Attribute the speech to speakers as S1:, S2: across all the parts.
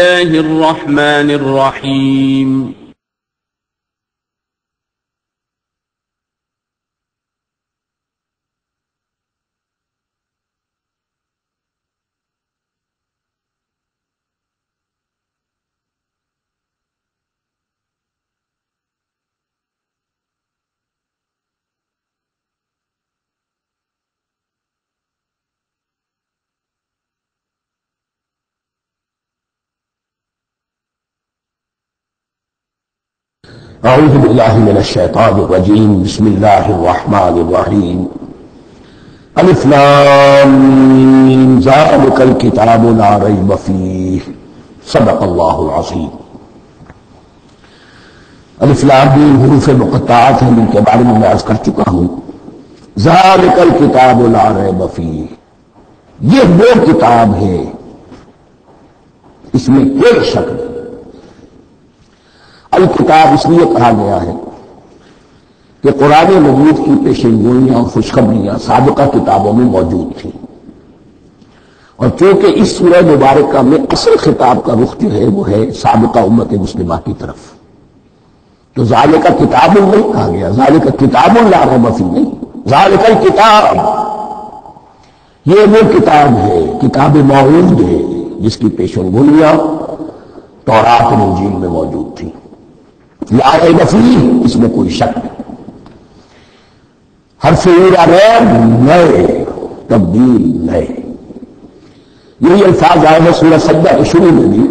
S1: الله الرحمن الرحيم
S2: اعوذ باللہ من الشیطان الرجیم بسم اللہ الرحمن الرحیم الف لام میم ذالک الکتاب لا ریب فیہ صدق اللہ العظیم۔ الف لام میم حروف مقطعات ہیں جن کے بارے میں عرض کر چکا ہوں۔ ذالک الکتاب لا ریب فیہ، یہ وہ کتاب ہے اس میں کوئی شک نہیں۔ الکتاب اس لیے کہا گیا ہے کہ قرآن مجید کی پیشین گوئیاں اور خوشخبریاں سابقہ کتابوں میں موجود تھیں، اور چونکہ اس سورہ مبارکہ میں اصل خطاب کا رخ جو ہے وہ ہے سابقہ امت مسلمہ کی طرف، تو ذالک کتاب نہیں کہا گیا، ذالک کتاب لا ریب فیہ نہیں، ذالک الکتاب یہ وہ کتاب ہے، کتاب موعود ہے جس کی پیشین گوئیاں تورات اور انجیل میں موجود تھیں۔ لا ریب فیہ، اس میں کوئی شک نہیں۔ حرف ریب نئے، تبدیل نئے، یہی الفاظ آئے ہیں سورہ سجدہ کے شروع میں بھی،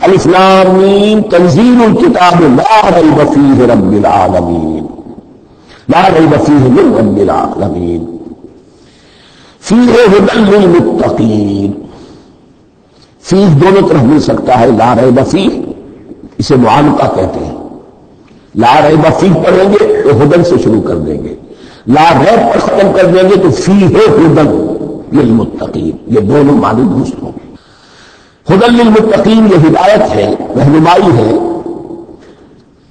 S2: الف لام میم تنزیل الکتاب لا ریب فیہ رب العالمین، لا ریب فیہ من رب العالمین، فیہ ھدی للمتقین۔ فیہ دونوں طرف مل سکتا ہے، لا ریب فیہ اسے معانقہ کہتے ہیں، لا ریب فیہ پڑھیں گے تو ہدن سے شروع کر دیں گے، لا ریب پر ختم کر دیں گے تو فیہ ہدن للمتقین، یہ دونوں معنی درست ہوں گے۔ ہدن للمتقین یہ ہدایت ہے، رہنمائی ہے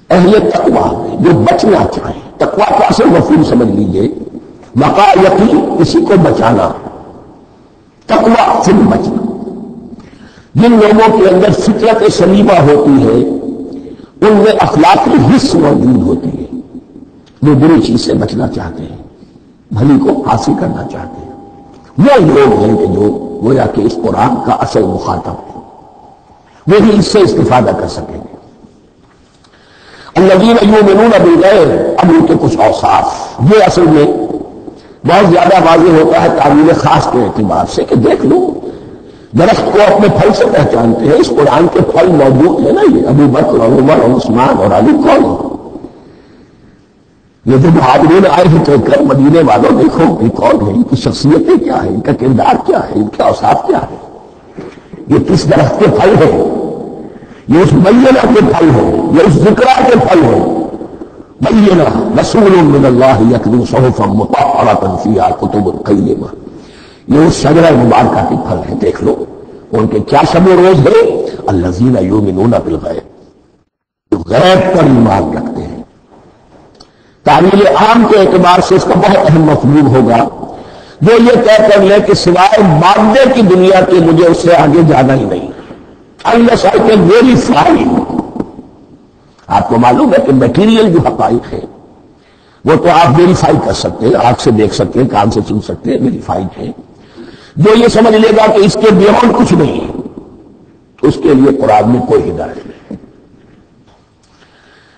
S2: اہل تقویٰ جو بچنا چاہیں۔ تقویٰ کا اصل مفہوم سمجھ لیجئے، وقاء یقین، کسی کو بچانا، تقویٰ پھر بچنا۔ جن لوگوں کے اندر فطرت سلیمہ ہوتی ہے ان میں اخلاقی حص موجود ہوتی ہے، وہ بری چیز سے بچنا چاہتے ہیں، بھلی کو حاصل کرنا چاہتے ہیں، وہ لوگ ہیں کہ جو گویا کہ اس قرآن کا اصل مخاطب ہے، وہی اس سے استفادہ کر سکیں گے۔ الذین یؤمنون بالغیب، اب ان کے کچھ اوصاف، یہ اصل میں بہت زیادہ واضح ہوتا ہے تعبیر خاص کے اعتبار سے کہ دیکھ لو درخت کو اپنے پھل سے پہچانتے ہیں، اس قرآن کے پھل موجود ہیں نا، یہ ابو بکر اور عمر اور عثمان اور علی کون ہے؟ یہ جو مہاجرین آئے ہیں کہہ کر مدینے والوں دیکھو یہ کون ہے، ان کی شخصیتیں کیا ہے، ان کا کردار کیا ہے، ان کے اوصاف کیا ہے، یہ کس درخت کے پھل ہیں، یہ اس بینہ کے پھل ہیں، یہ اس ذکرہ کے پھل ہیں۔ بینہ رسول من اللہ یتلو صحفا مطہرۃ فیہا کتب قیمہ، یہ اس شجرہ مبارکہ کے پھل ہیں، دیکھ لو ان کے کیا شب و روز ہے۔ الذین یؤمنون بالغیب، جو غیب پر ایمان رکھتے ہیں۔ تعمیل عام کے اعتبار سے اس کا بہت اہم مفہوم ہوگا، جو یہ طے کر لے کہ سوائے مادے کی دنیا کے مجھے اس سے آگے جانا ہی نہیں، unless I can verify۔ آپ کو معلوم ہے کہ میٹیریل جو حقائق ہے وہ تو آپ ویریفائی کر سکتے ہیں، آنکھ سے دیکھ سکتے ہیں، کان سے سن سکتے ہیں، ویریفائڈ ہے۔ جو یہ سمجھ لے گا کہ اس کے بیونڈ کچھ نہیں ہے تو اس کے لیے قرآن میں کوئی ہدایت نہیں۔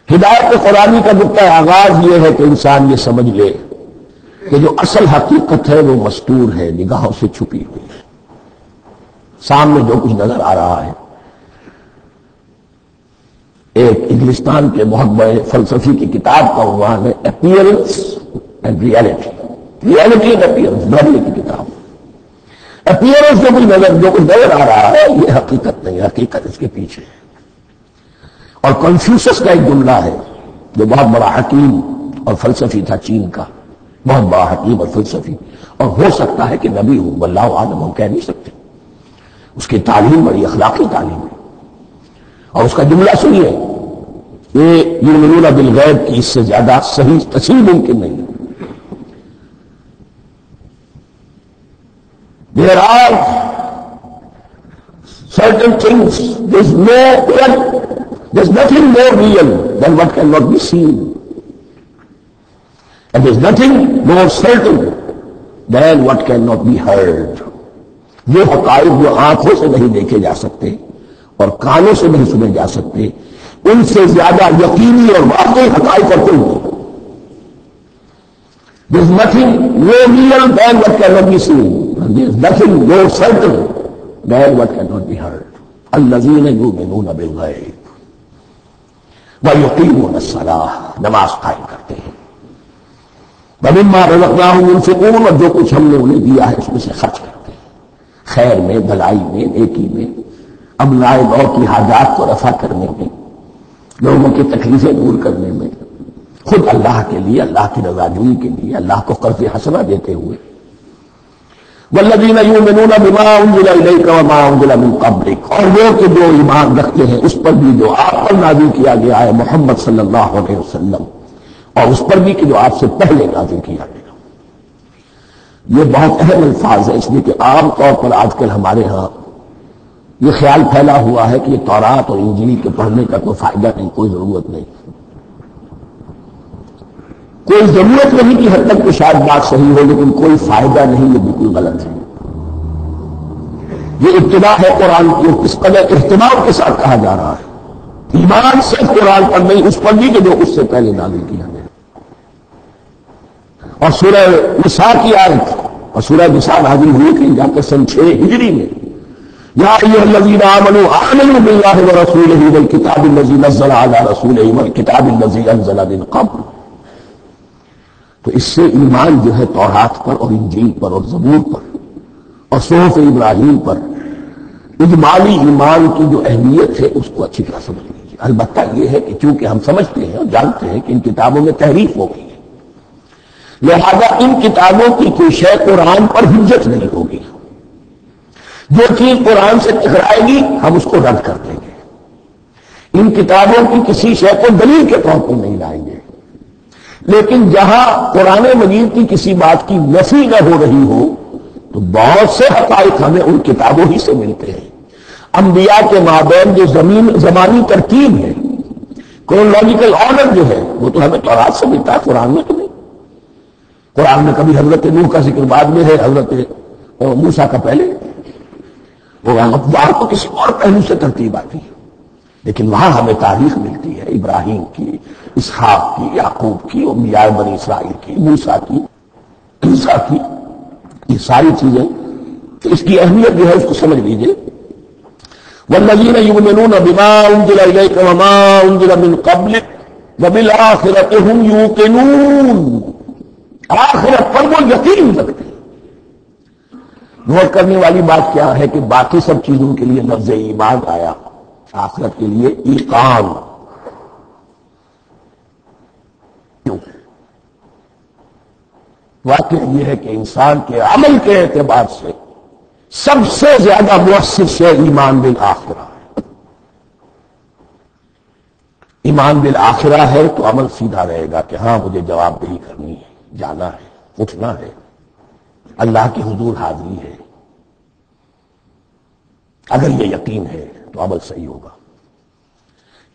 S2: ہدایت قرآنی کا نقطہ آغاز یہ ہے کہ انسان یہ سمجھ لے کہ جو اصل حقیقت ہے وہ مستور ہے، نگاہوں سے چھپی ہوئی ہے، سامنے جو کچھ نظر آ رہا ہے۔ ایک انگلستان کے بہت بڑے فلسفی کی کتاب کا عنوان ہے appearance and reality, reality and appearance, برادری کی کتاب۔ اپیئرنس جو کچھ نظر آ رہا ہے یہ حقیقت نہیں، حقیقت اس کے پیچھے ہے۔ اور کنفیوشس کا ایک جملہ ہے جو بہت بڑا حکیم اور فلسفی تھا، چین کا بہت بڑا حکیم اور فلسفی، اور ہو سکتا ہے کہ نبی ہو، واللہ عالم، ہم کہہ نہیں سکتے۔ اس کی تعلیم بڑی اخلاقی تعلیم ہے، اور اس کا جملہ سنیے، یہ یؤمنون بالغیب کی اس سے زیادہ صحیح تشریح ممکن نہیں ہے۔ There are certain things, there's nothing more real than what cannot be seen. And there's nothing more certain than what cannot be heard. وہ حقائق جو آنکھوں سے نہیں دیکھے جا سکتے اور کانوں سے نہیں سنے جا سکتے، ان سے زیادہ یقینی اور واقعی حقائق اور کوئی نہیں. There's nothing more real than what cannot be seen. And there's nothing more certain than what cannot be heard. الذین یؤمنون بالغیب ویقیمون الصلاۃ، نماز قائم کرتے ہیں. ومما رزقناہم ينفقون، اور جو کچھ ہم نے انہیں دیا ہے اس میں سے خرچ کرتے ہیں، خیر میں، بھلائی میں، نیکی میں، ابنائے نو کی حاجات کو رفع کرنے میں، لوگوں کی تکلیفیں دور کرنے میں، خود اللہ کے لیے، اللہ کی رضا جوئی کے لیے، اللہ کو قرض حسنہ دیتے ہوئے. والذین یؤمنون بما انزل الیک وما انزل من قبلک، اور وہ کہ جو ایمان رکھتے ہیں اس پر بھی جو آپ پر نازل کیا گیا ہے محمد صلی اللہ علیہ وسلم، اور اس پر بھی کہ جو آپ سے پہلے نازل کیا گیا. یہ بہت اہم الفاظ ہے، اس لیے کہ عام طور پر آج کل ہمارے ہاں یہ خیال پھیلا ہوا ہے کہ یہ تورات اور انجیل کے پڑھنے کا کوئی فائدہ نہیں، کوئی ضرورت نہیں. کوئی ضرورت نہیں کی حد تک تو شاید بات صحیح ہو، لیکن کوئی فائدہ نہیں، یہ بالکل غلط ہے. یہ ابتدا ہے قرآن کی، اس قدر اہتمام کے ساتھ کہا جا رہا ہے. ایمان صرف قرآن پر نہیں، اس پر بھی کہ جو اس سے پہلے نازل کیا گیا. اور سورہ نساء کی آیت، اور سورہ نساء نازل ہوئی کہ جا کے سن 6 ہجری میں، یا ایھا الذین آمنوا آمنوا باللہ ورسولہ والکتاب الذی نزل علی رسولہ والکتاب الذی انزل من قبل. تو اس سے ایمان جو ہے تورات پر اور انجیل پر اور زبور پر اور صحف ابراہیم پر اجمالی ایمان کی جو اہمیت ہے اس کو اچھی طرح سمجھ لیجیے. البتہ یہ ہے کہ چونکہ ہم سمجھتے ہیں اور جانتے ہیں کہ ان کتابوں میں تحریف ہو گئی ہے، لہذا ان کتابوں کی کوئی شے قرآن پر حجت نہیں ہوگی. جو چیز قرآن سے ٹکرائے گی ہم اس کو رد کر دیں گے. ان کتابوں کی کسی شے کو دلیل کے طور پر نہیں لائیں گے. لیکن جہاں قرآن مجید کی کسی بات کی نفی نہ ہو رہی ہو تو بہت سے حقائق ہمیں ان کتابوں ہی سے ملتے ہیں. انبیاء کے مابین جو زمانی ترتیب ہے، کرونالوجیکل آرڈر جو ہے، وہ تو ہمیں تورات سے ملتا ہے، قرآن میں تو نہیں. قرآن میں کبھی حضرت نوح کا ذکر بعد میں ہے، حضرت موسیٰ کا پہلے. وہاں تو کسی اور پہلو سے ترتیب آتی ہے، لیکن وہاں ہمیں تاریخ ملتی ہے ابراہیم کی، اسحاق کی، یعقوب کی، انبیاء بنی اسرائیل کی، موسیٰ کی، عیسیٰ کی. یہ ساری چیزیں تو اس کی اہمیت جو ہے اس کو سمجھ لیجیے. والذین یؤمنون بما انزل الیک وما انزل من قبلک وبالآخرۃ هم یوقنون، آخرت پر وہ یقین رکھتے ہیں. نوٹ کرنے والی بات کیا ہے کہ باقی سب چیزوں کے لیے لفظ ایمان آیا، آخرت کے لیے ایقان. واقعہ یہ ہے کہ انسان کے عمل کے اعتبار سے سب سے زیادہ مؤثر شے ایمان بالآخرہ ہے. ایمان بالآخرہ ہے تو عمل سیدھا رہے گا کہ ہاں مجھے جواب دہی کرنی ہے، جانا ہے، اٹھنا ہے، اللہ کے حضور حاضری ہے. اگر یہ یقین ہے تو عمل صحیح ہوگا.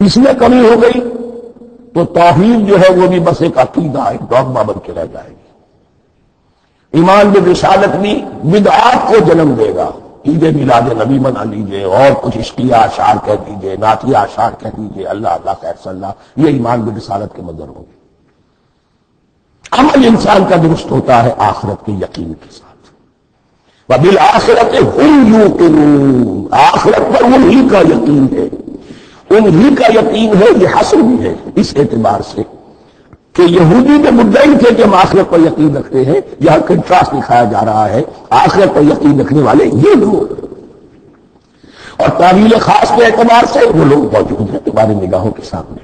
S2: اس میں کمی ہو گئی تو توحید جو ہے وہ بھی بس ایک عقیدہ، ایک ڈوگما بن کے رہ جائے گی. ایمان بالرسالت بھی بدعات کو جنم دے گا. عید میلاد نبی منا لیجئے اور کچھ عشقیہ اشعار کہہ دیجئے، نعتیہ اشعار کہہ دیجئے، اللہ اللہ خیر صلی اللہ، یہ ایمان بالرسالت کے مظہر ہوں گے. عمل انسان کا درست ہوتا ہے آخرت کے یقین کے ساتھ. وبالآخرۃ هم یوقنون، آخرت پر انہی کا یقین ہے، انہی کا یقین ہے. یہ حصر بھی ہے اس اعتبار سے کہ یہودی کے مدعی تھے کہ ہم آخرت پر یقین رکھتے ہیں، یہاں کنٹراسٹ دکھایا جا رہا ہے آخرت پر یقین رکھنے والے یہ لوگ، اور تعویل خاص کے اعتبار سے وہ لوگ موجود ہیں تمہاری نگاہوں کے سامنے.